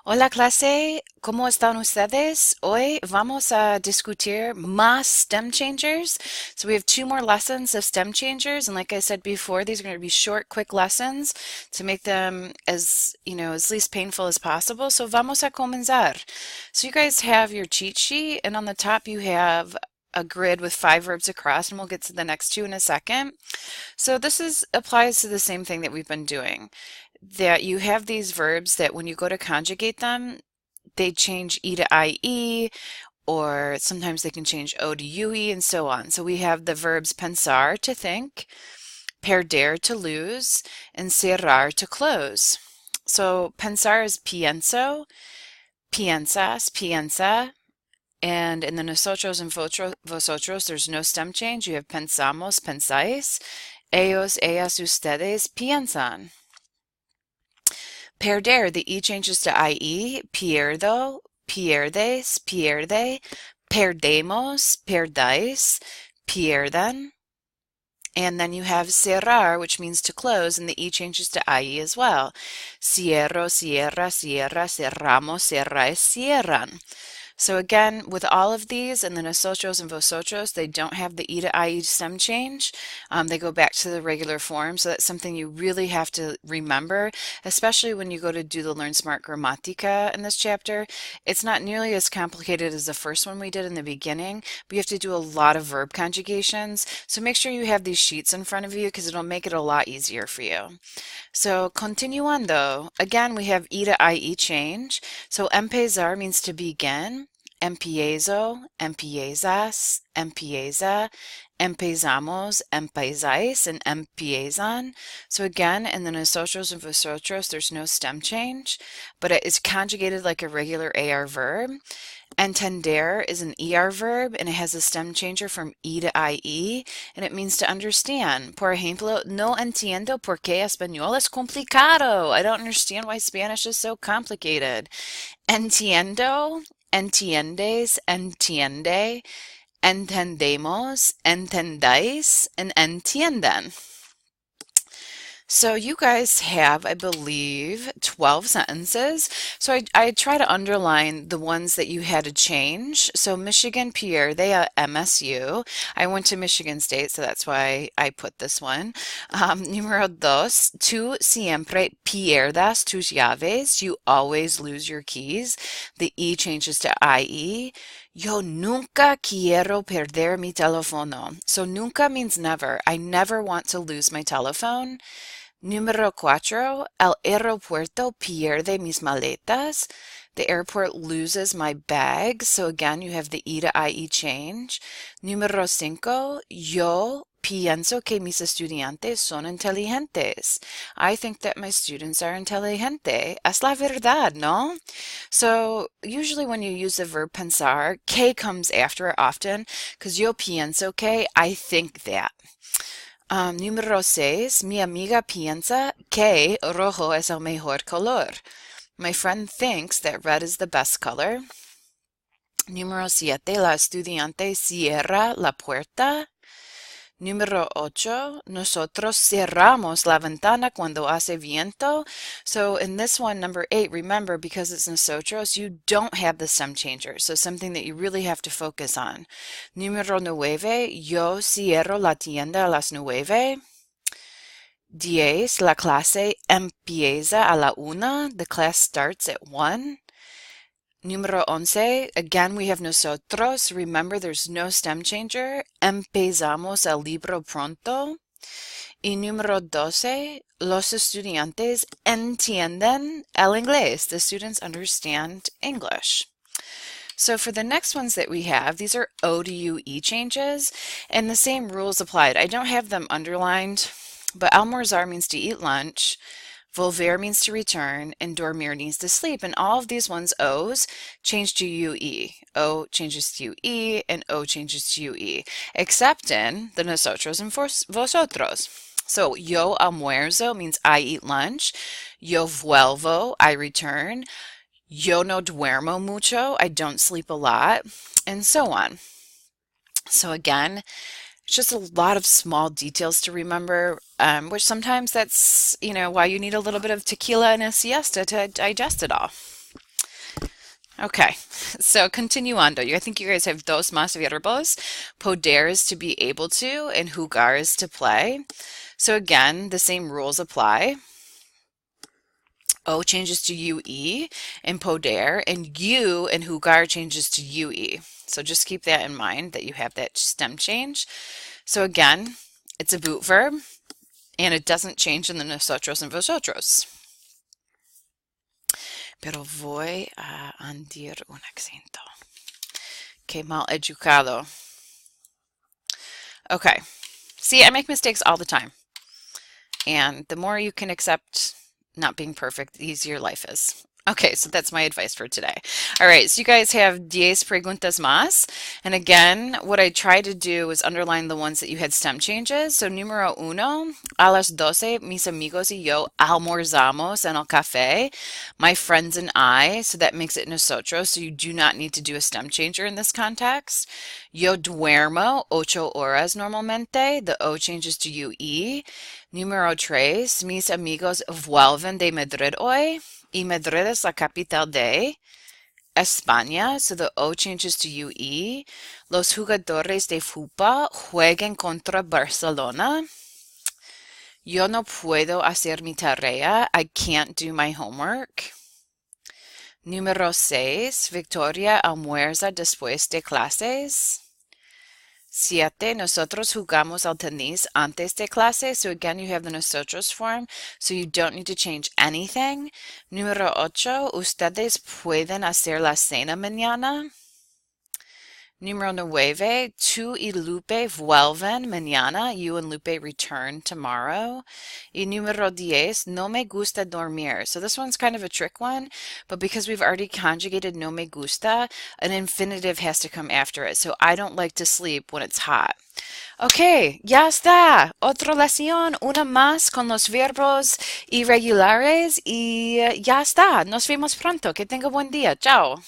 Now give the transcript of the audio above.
Hola clase, ¿cómo están ustedes? Hoy vamos a discutir más stem changers. So we have two more lessons of stem changers, and like I said before, these are going to be short, quick lessons to make them as least painful as possible. So vamos a comenzar. So you guys have your cheat sheet, and on the top you have a grid with 5 verbs across, and we'll get to the next two in a second. So this applies to the same thing that we've been doing, that you have these verbs that when you go to conjugate them, they change E to IE, or sometimes they can change O to UE, and so on. So we have the verbs pensar, to think, perder, to lose, and cerrar, to close. So pensar is pienso, piensas, piensa, and in the nosotros and vosotros, there's no stem change. You have pensamos, pensáis, ellos, ellas, ustedes, piensan. Perder, the E changes to IE. Pierdo, pierdes, pierde. Perdemos, perdáis, pierdan. And then you have cerrar, which means to close, and the E changes to IE as well. Cierro, cierra, cierra, cerramos, cerráis, cierran. So again, with all of these and the nosotros and vosotros, they don't have the E to IE stem change. They go back to the regular form. So that's something you really have to remember, especially when you go to do the Learn Smart Grammatica in this chapter. It's not nearly as complicated as the first one we did in the beginning, but you have to do a lot of verb conjugations. So make sure you have these sheets in front of you because it'll make it a lot easier for you. So continuando, again, we have E to IE change. So empezar means to begin. Empiezo, empiezas, empieza, empezamos, empezáis, and empiezan. So again, in the nosotros and vosotros, there's no stem change, but it is conjugated like a regular AR verb. Entender is an ER verb, and it has a stem changer from E to IE, and it means to understand. Por ejemplo, no entiendo por qué español es complicado. I don't understand why Spanish is so complicated. Entiendo, entiendes, entiende, entendemos, entendáis, and entienden. So you guys have, I believe, 12 sentences. So I try to underline the ones that you had to change. So Michigan Pierre, they are MSU. I went to Michigan State, so that's why I put this one. Número dos, tú siempre pierdas tus llaves. You always lose your keys. The E changes to IE. Yo nunca quiero perder mi teléfono. So nunca means never. I never want to lose my telephone. Número cuatro, el aeropuerto pierde mis maletas. The airport loses my bag. So again, you have the E to IE change. Número cinco, yo pienso que mis estudiantes son inteligentes. I think that my students are inteligente. Es la verdad, ¿no? So usually when you use the verb pensar, que comes after it often because yo pienso que, I think that. Número 6, mi amiga piensa que rojo es el mejor color. My friend thinks that red is the best color. Número 7, la estudiante cierra la puerta. Número 8, nosotros cerramos la ventana cuando hace viento. So in this one, number 8, remember, because it's nosotros, you don't have the stem changer. So something that you really have to focus on. Número 9, yo cierro la tienda a las 9. 10, la clase empieza a la 1. The class starts at 1. Número 11, again we have nosotros. Remember, there's no stem changer. Empezamos el libro pronto. Y número 12, los estudiantes entienden el inglés. The students understand English. So for the next ones that we have, these are O to UE changes, and the same rules applied. I don't have them underlined, but almorzar means to eat lunch. Volver means to return, and dormir means to sleep. And all of these ones, O's, change to UE. O changes to UE, and O changes to UE, except in the nosotros and vosotros. So, yo almuerzo means I eat lunch. Yo vuelvo, I return. Yo no duermo mucho, I don't sleep a lot, and so on. So again, it's just a lot of small details to remember, which sometimes that's, why you need a little bit of tequila and a siesta to digest it all. Okay, so continuando. I think you guys have dos más verbos. Poder is to be able to, and jugar is to play. So again, the same rules apply. O changes to UE in poder, and U in jugar changes to UE. So just keep that in mind that you have that stem change. So again, it's a boot verb, and it doesn't change in the nosotros and vosotros. Pero voy a añadir un acento. Que mal educado. Okay. See, I make mistakes all the time. And the more you can accept not being perfect, the easier life is. Okay, so that's my advice for today. All right, so you guys have 10 preguntas más. And again, what I tried to do was underline the ones that you had stem changes. So número uno, a las 12, mis amigos y yo almorzamos en el café. My friends and I, so that makes it nosotros, so you do not need to do a stem changer in this context. Yo duermo 8 horas normalmente. The O changes to UE. Número 3, mis amigos vuelven de Madrid hoy. Y Madrid es la capital de España, so the O changes to UE. Los jugadores de fútbol juegan contra Barcelona. Yo no puedo hacer mi tarea. I can't do my homework. Número 6, Victoria almuerza después de clases. 7, nosotros jugamos al tenis antes de clase. So again, you have the nosotros form, so you don't need to change anything. Número 8, ustedes pueden hacer la cena mañana. Número 9, tú y Lupe vuelven mañana. You and Lupe return tomorrow. Y número 10, no me gusta dormir. So this one's kind of a trick one, but because we've already conjugated no me gusta, an infinitive has to come after it. So I don't like to sleep when it's hot. Ok, ya está. Otra lección, una más con los verbos irregulares y ya está. Nos vemos pronto. Que tenga buen día. Chao.